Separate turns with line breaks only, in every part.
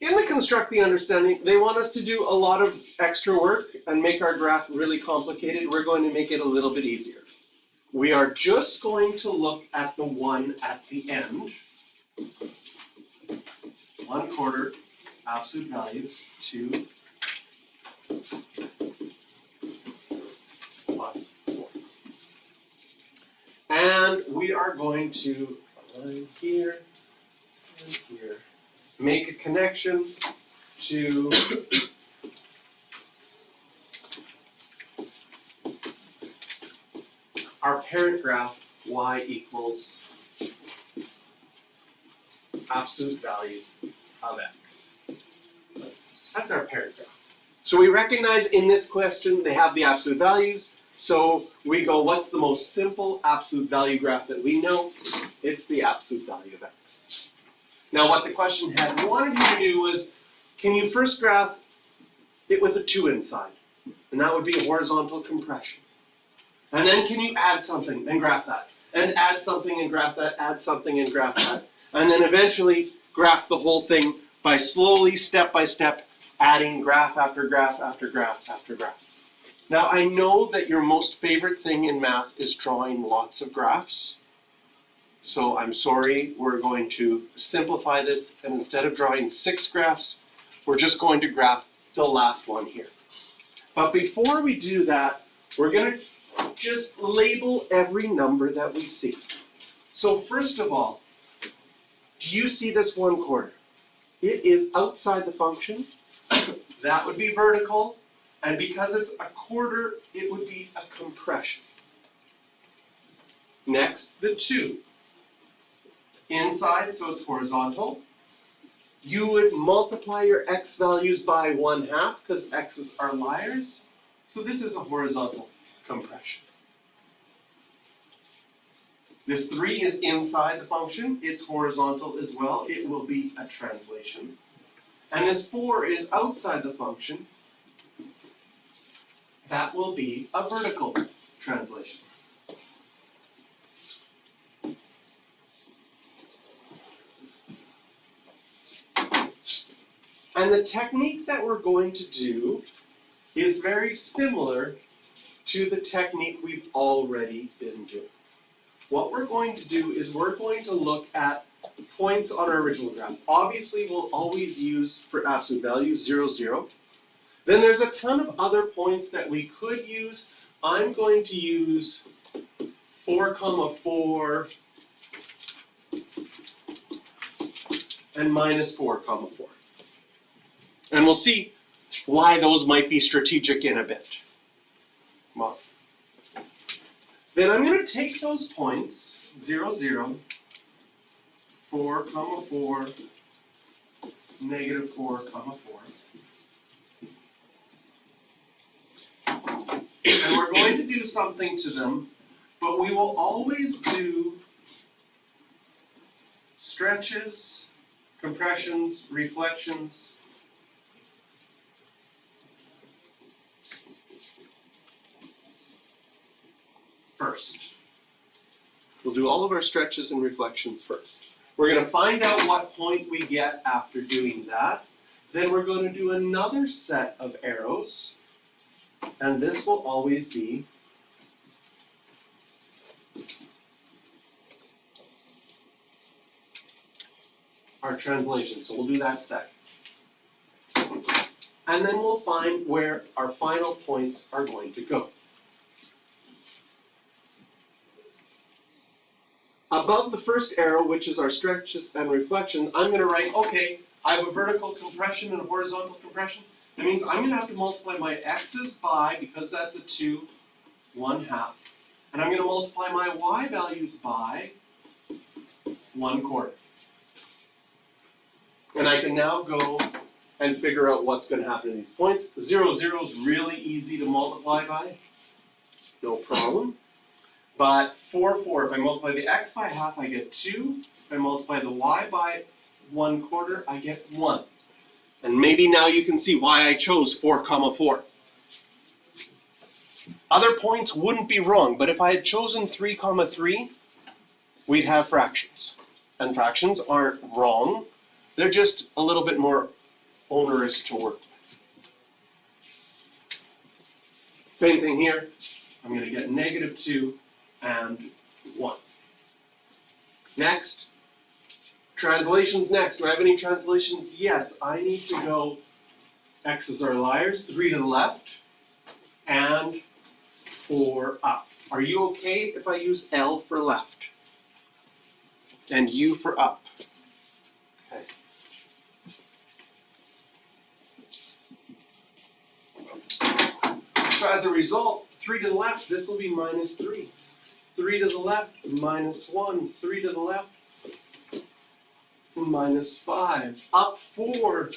in the Construct the Understanding, they want us to do a lot of extra work and make our graph really complicated. We're going to make it a little bit easier. We are just going to look at the one at the end. 1/4 absolute value, 2 plus 4. And we are going to line here and here. Make a connection to our parent graph, y equals absolute value of x. That's our parent graph. So we recognize in this question they have the absolute values. So we go, what's the most simple absolute value graph that we know? It's the absolute value of x. Now what the question had wanted you to do was, can you first graph it with a 2 inside? And that would be a horizontal compression. And then can you add something and graph that? And add something and graph that, add something and graph that. And then eventually graph the whole thing by slowly, step by step, adding graph after graph after graph after graph. Now I know that your most favorite thing in math is drawing lots of graphs. So I'm sorry, we're going to simplify this, and instead of drawing 6 graphs, we're just going to graph the last one here. But before we do that, we're going to just label every number that we see. So first of all, do you see this 1/4? It is outside the function. That would be vertical, and because it's a quarter, it would be a compression. Next, the 2. Inside, so it's horizontal. You would multiply your x values by 1/2 because x's are liars. So this is a horizontal compression. This 3 is inside the function. It's horizontal as well. It will be a translation. And this 4 is outside the function. That will be a vertical translation. And the technique that we're going to do is very similar to the technique we've already been doing. What we're going to do is we're going to look at points on our original graph. Obviously, we'll always use for absolute value 0, 0. Then there's a ton of other points that we could use. I'm going to use 4, 4 and minus 4, 4. And we'll see why those might be strategic in a bit. Well, then I'm going to take those points, 0, 0, 4, 4, negative 4, 4. And we're going to do something to them, but we will always do stretches, compressions, reflections. First. We'll do all of our stretches and reflections first. We're going to find out what point we get after doing that. Then we're going to do another set of arrows. And this will always be our translation. So we'll do that second. And then we'll find where our final points are going to go. Above the first arrow, which is our stretches and reflections, I'm going to write, okay, I have a vertical compression and a horizontal compression. That means I'm going to have to multiply my x's by, because that's a 2, 1/2. And I'm going to multiply my y values by 1/4. And I can now go and figure out what's going to happen to these points. 0, 0 is really easy to multiply by. No problem. But 4, 4, if I multiply the x by 1/2, I get 2. If I multiply the y by 1/4, I get 1. And maybe now you can see why I chose 4, 4. Other points wouldn't be wrong, but if I had chosen 3, 3, we'd have fractions. And fractions aren't wrong. They're just a little bit more onerous to work with. Same thing here. I'm going to get -2 and 1. Next. Translations next. Do I have any translations? Yes, I need to go X's are liars, 3 to the left, and 4 up. Are you okay if I use L for left? And U for up? Okay. So as a result, 3 to the left, this will be -3. 3 to the left, -1. 3 to the left, -5. Up 4.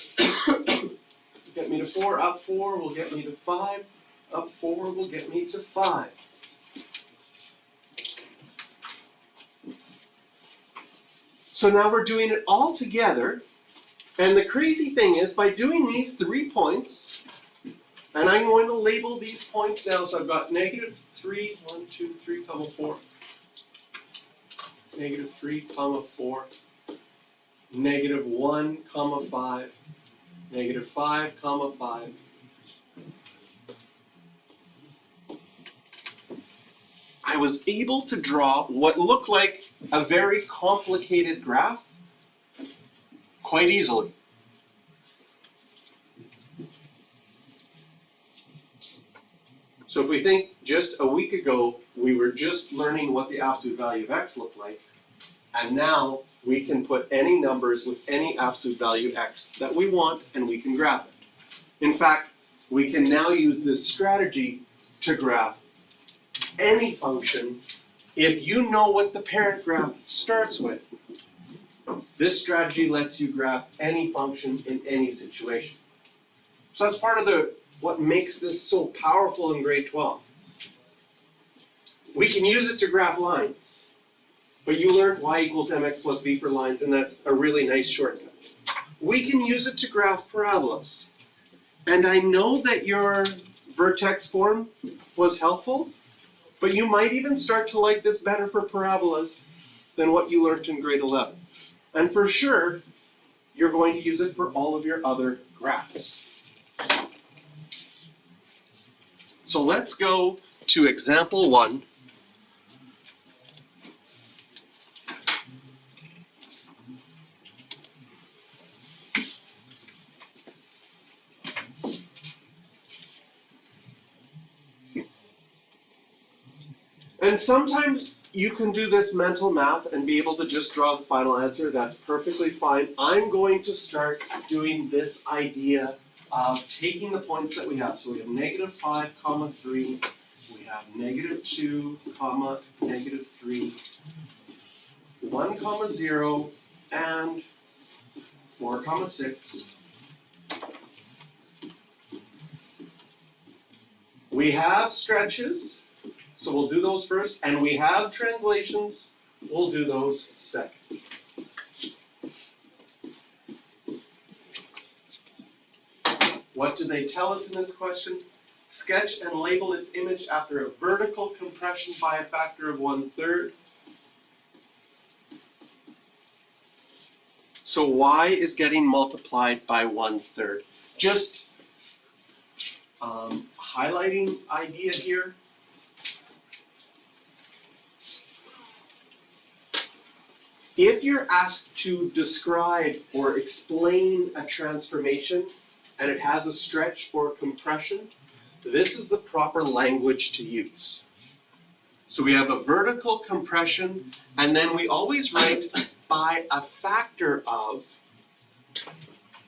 Get me to 4. Up 4 will get me to 5. Up 4 will get me to 5. So now we're doing it all together. And the crazy thing is, by doing these 3 points, and I'm going to label these points now, so I've got -3, 1, 2, 3, 4. -3, 4. -1, 5. -5, 5. I was able to draw what looked like a very complicated graph quite easily. So if we think just a week ago, we were just learning what the absolute value of x looked like, and now we can put any numbers with any absolute value x that we want, and we can graph it. In fact, we can now use this strategy to graph any function if you know what the parent graph starts with. This strategy lets you graph any function in any situation. So that's part of what makes this so powerful in grade 12. We can use it to graph lines. But you learned y equals mx plus b for lines, and that's a really nice shortcut. We can use it to graph parabolas. And I know that your vertex form was helpful, but you might even start to like this better for parabolas than what you learned in grade 11. And for sure, you're going to use it for all of your other graphs. So let's go to example 1. And sometimes you can do this mental math and be able to just draw the final answer. That's perfectly fine. I'm going to start doing this idea of taking the points that we have. So we have -5, 3. We have -2, -3. 1, 0, and 4, 6. We have stretches. So we'll do those first, and we have translations, we'll do those second. What do they tell us in this question? Sketch and label its image after a vertical compression by a factor of 1/3. So y is getting multiplied by 1/3. Just highlighting idea here. If you're asked to describe or explain a transformation and it has a stretch or compression, this is the proper language to use. So we have a vertical compression, and then we always write by a factor of,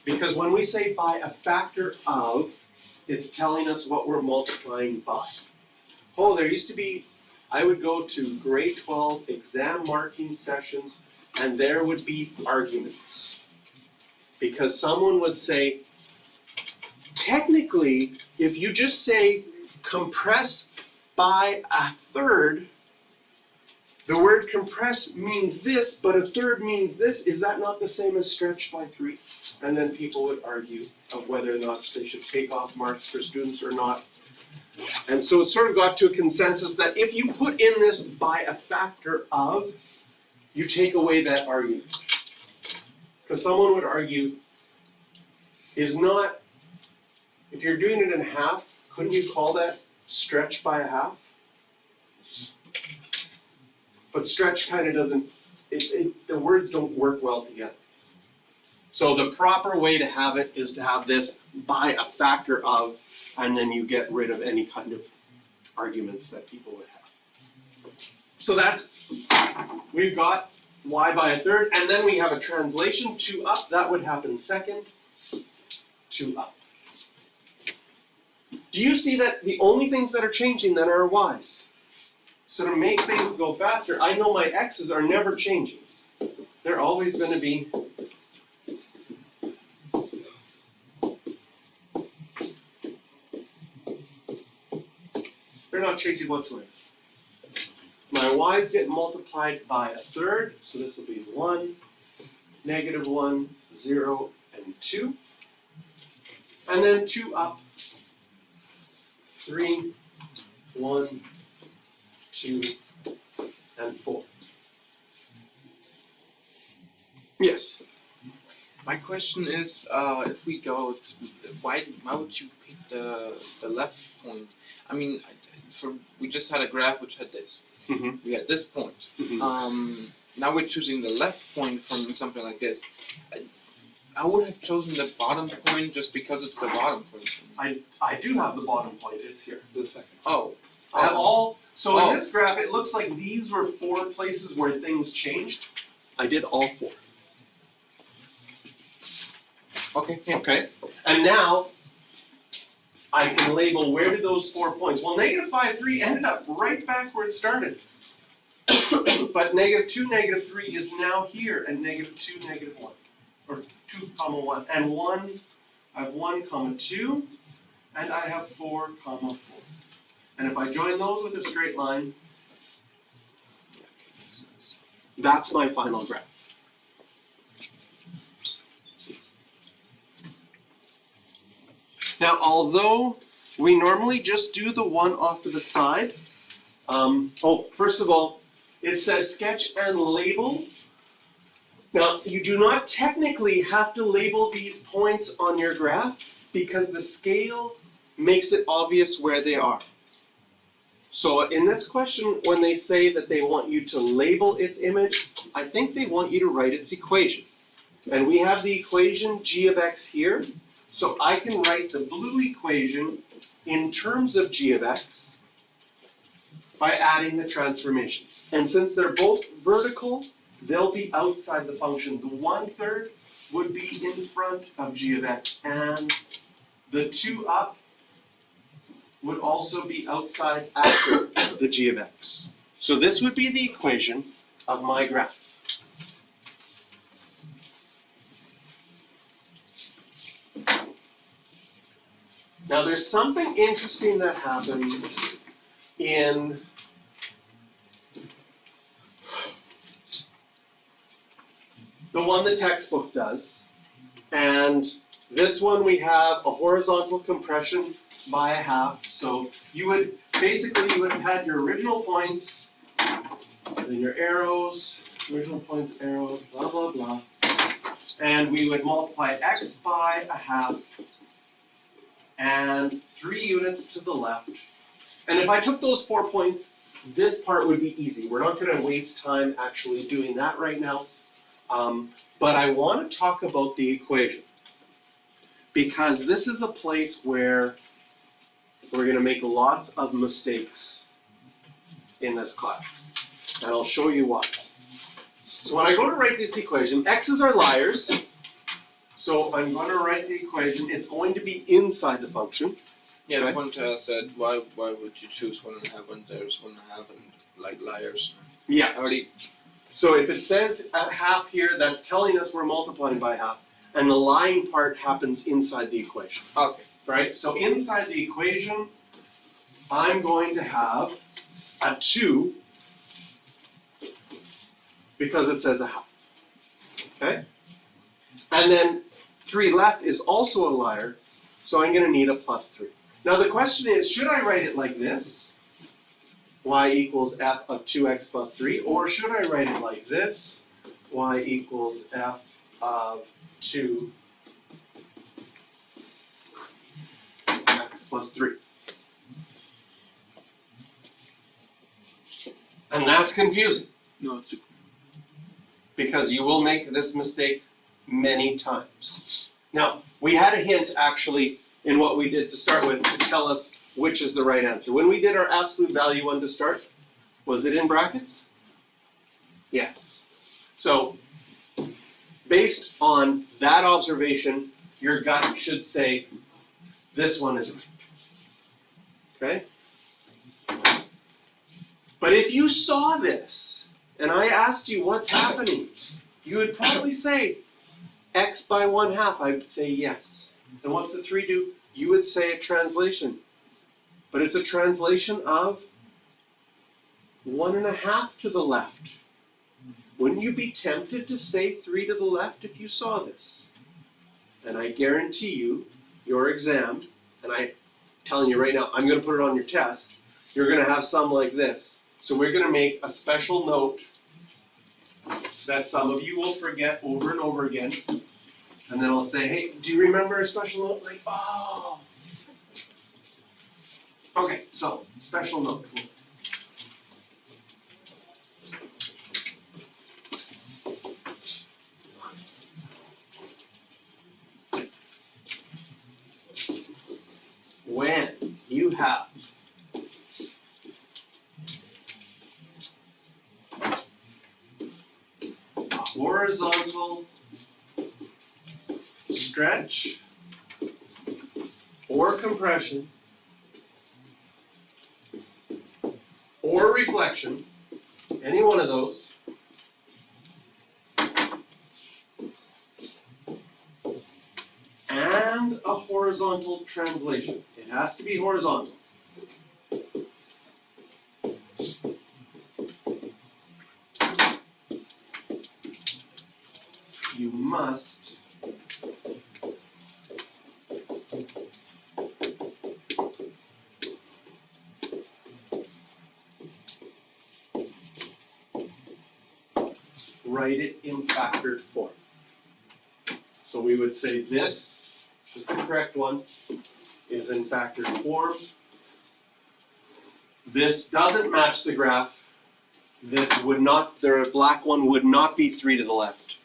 because when we say by a factor of, it's telling us what we're multiplying by. Oh, there used to be, I would go to grade 12 exam marking sessions, and there would be arguments. Because someone would say, technically, if you just say compress by 1/3, the word compress means this, but 1/3 means this. Is that not the same as stretch by 3? And then people would argue of whether or not they should take off marks for students or not. And so it sort of got to a consensus that if you put in this by a factor of, you take away that argument. Because someone would argue, is not, if you're doing it in half, couldn't you call that stretch by a half? But stretch kind of doesn't, the words don't work well together. So the proper way to have it is to have this by a factor of, and then you get rid of any kind of arguments that people would have. So that's, we've got y by a third, and then we have a translation, 2 up, that would happen second, 2 up. Do you see that the only things that are changing then are y's? So to make things go faster, I know my x's are never changing. They're always going to be they're not changing whatsoever. My y's get multiplied by a third, so this will be 1, -1, 0, and 2. And then 2 up, 3, 1, 2, and 4. Yes?
My question is, if we go, why would you pick the left point? I mean, we just had a graph which had this.
Mm-hmm.
We had this point.
Mm-hmm.
Now we're choosing the left point from something like this. I would have chosen the bottom point just because it's the bottom point.
I do have the bottom point, it's here, the second.
Oh.
I have all, so in this graph, it looks like these were 4 places where things changed. I did all 4.
Okay. Yeah.
Okay, and now I can label where did those 4 points. Well, -5, 3 ended up right back where it started. But -2, -3 is now here at -2, -1, or 2, 1, and 1. I have 1, 2, and I have 4, 4. And if I join those with a straight line, that's my final graph. Now, although we normally just do the one off to the side, first of all, it says sketch and label. Now, you do not technically have to label these points on your graph because the scale makes it obvious where they are. So in this question, when they say that they want you to label its image, I think they want you to write its equation. And we have the equation g of x here. So I can write the blue equation in terms of g of x by adding the transformations. And since they're both vertical, they'll be outside the function. The 1/3 would be in front of g of x, and the 2 up would also be outside after the g of x. So this would be the equation of my graph. Now there's something interesting that happens in the one the textbook does, and this one we have a horizontal compression by a half. So you would have had your original points, and then your arrows, original points, arrows, blah, blah, blah. And we would multiply x by a half and 3 units to the left. And if I took those 4 points, this part would be easy. We're not going to waste time actually doing that right now. But I want to talk about the equation, because this is a place where we're going to make lots of mistakes in this class. And I'll show you why. So when I go to write this equation, x's are liars. So I'm going to write the equation. It's going to be inside the function.
Yeah, I want to ask that. Why would you choose 1.5 when there's 1.5 and like liars?
Yeah, already. So if it says at half here, that's telling us we're multiplying by half, and the lying part happens inside the equation.
Okay.
Right? So inside the equation, I'm going to have a 2 because it says a half. Okay? And then 3 left is also a liar, so I'm going to need a +3. Now the question is, should I write it like this? Y equals f of 2x plus 3, or should I write it like this? Y equals f of 2 plus 3. And that's confusing,
No, it's
because you will make this mistake many times. Now, we had a hint actually in what we did to start with to tell us which is the right answer. When we did our absolute value one to start, was it in brackets? Yes. So, based on that observation, your gut should say, this one is right. Okay? But if you saw this, and I asked you what's happening, you would probably say, x by 1/2. I would say yes. And what's the 3 do? You would say a translation. But it's a translation of 1.5 to the left. Wouldn't you be tempted to say 3 to the left if you saw this? And I guarantee you, your exam, and I'm telling you right now, I'm going to put it on your test, you're going to have some like this. So we're going to make a special note that some of you will forget over and over again. And then I'll say, hey, do you remember a special note? Like, oh. Okay, so, special note. When you have a horizontal stretch or compression or reflection, any one of those, and a horizontal translation. It has to be horizontal. You must write it in factored form. So we would say this, which is the correct one, is in factored form. This doesn't match the graph. This would not, the black one would not be 3 to the left.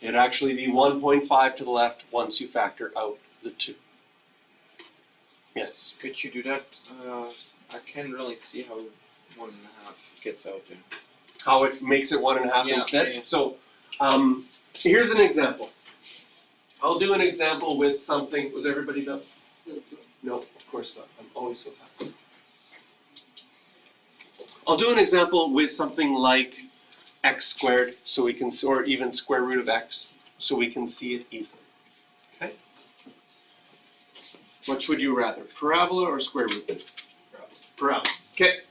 It'd actually be 1.5 to the left once you factor out the 2. Yes.
Could you do that? I can't really see how 1.5 gets out there.
How it makes it 1.5
Yeah,
instead?
yeah.
So, here's an example. I'll do an example with something, was everybody done? No, of course not. I'm always so fast. I'll do an example with something like x squared, so we can, or even square root of x, so we can see it easily. Okay? Which would you rather, parabola or square root? Parabola. Okay.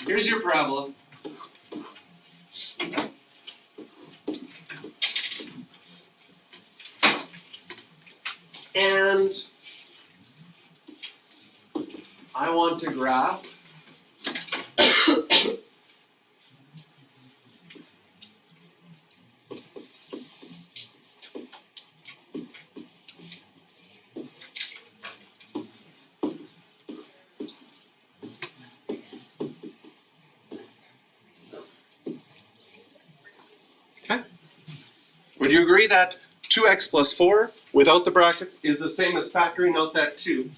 Here's your parabola. And I want to graph okay. Would you agree that 2x plus 4 without the brackets is the same as factoring out that 2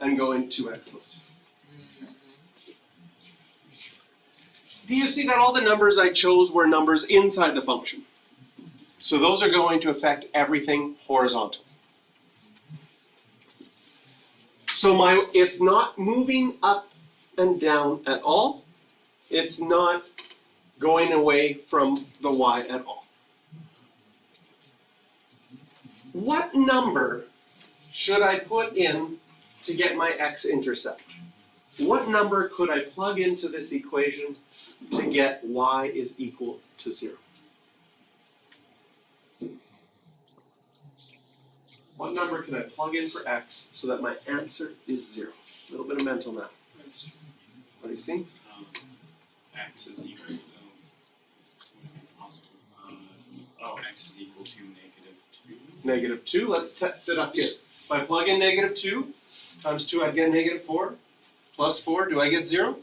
and going 2x plus 2? Do you see that all the numbers I chose were numbers inside the function? So those are going to affect everything horizontal. So it's not moving up and down at all. It's not going away from the y at all. What number should I put in to get my x-intercept? What number could I plug into this equation to get y is equal to 0? What number can I plug in for x so that my answer is 0? A little bit of mental math. What do you see?
X is equal to, x is equal to -2.
Negative 2, let's test it up here. If I plug in negative 2 times 2, I get negative 4. Plus 4, do I get 0?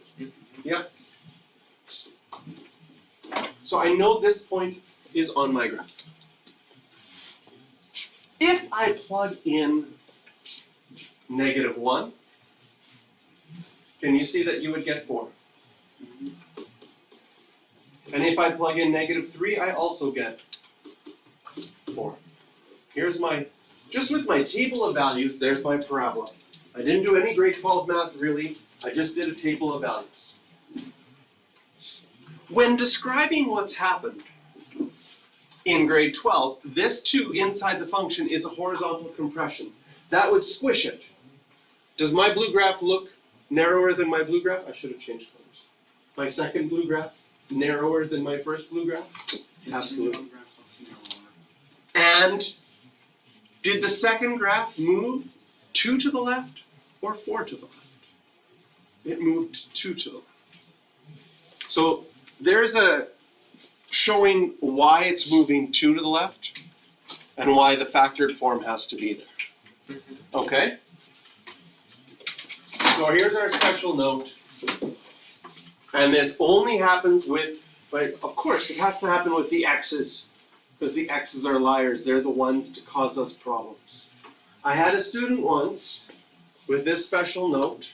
Yep. So I know this point is on my graph. If I plug in negative 1, can you see that you would get 4? And if I plug in negative 3, I also get 4. Here's my, just with my table of values, there's my parabola. I didn't do any grade 12 math really, I just did a table of values. When describing what's happened in grade 12, this 2 inside the function is a horizontal compression. That would squish it. Does my blue graph look narrower than my blue graph? I should have changed colors. My second blue graph narrower than my first blue graph? Absolutely. And did the second graph move 2 to the left or 4 to the left? It moved 2 to the left. So there's a showing why it's moving 2 to the left and why the factored form has to be there. Okay? So here's our special note. And this only happens with, but of course it has to happen with the x's, because the x's are liars. They're the ones to cause us problems. I had a student once with this special note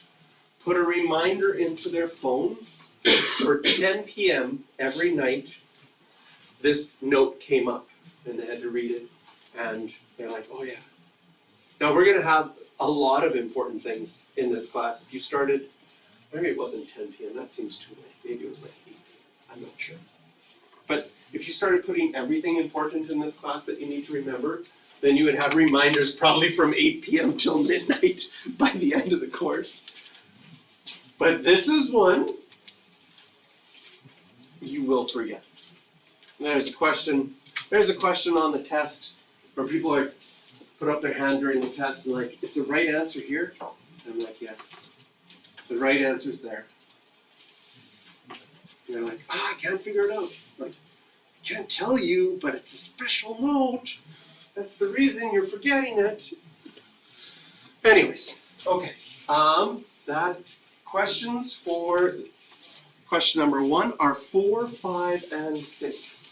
put a reminder into their phone for 10 p.m. every night. This note came up and they had to read it, and they're like, oh yeah. Now we're gonna have a lot of important things in this class. If you started, maybe it wasn't 10 p.m., that seems too late. Maybe it was like 8 p.m., I'm not sure. But if you started putting everything important in this class that you need to remember, then you would have reminders probably from 8 p.m. till midnight by the end of the course. But this is one you will forget. There's a question on the test where people are put up their hand during the test and like, is the right answer here? And I'm like, yes. The right answer's there. And they're like, I can't figure it out. I'm like, I can't tell you, but it's a special note. That's the reason you're forgetting it. Anyways, okay. That questions for question number 1 are 4, 5, and 6.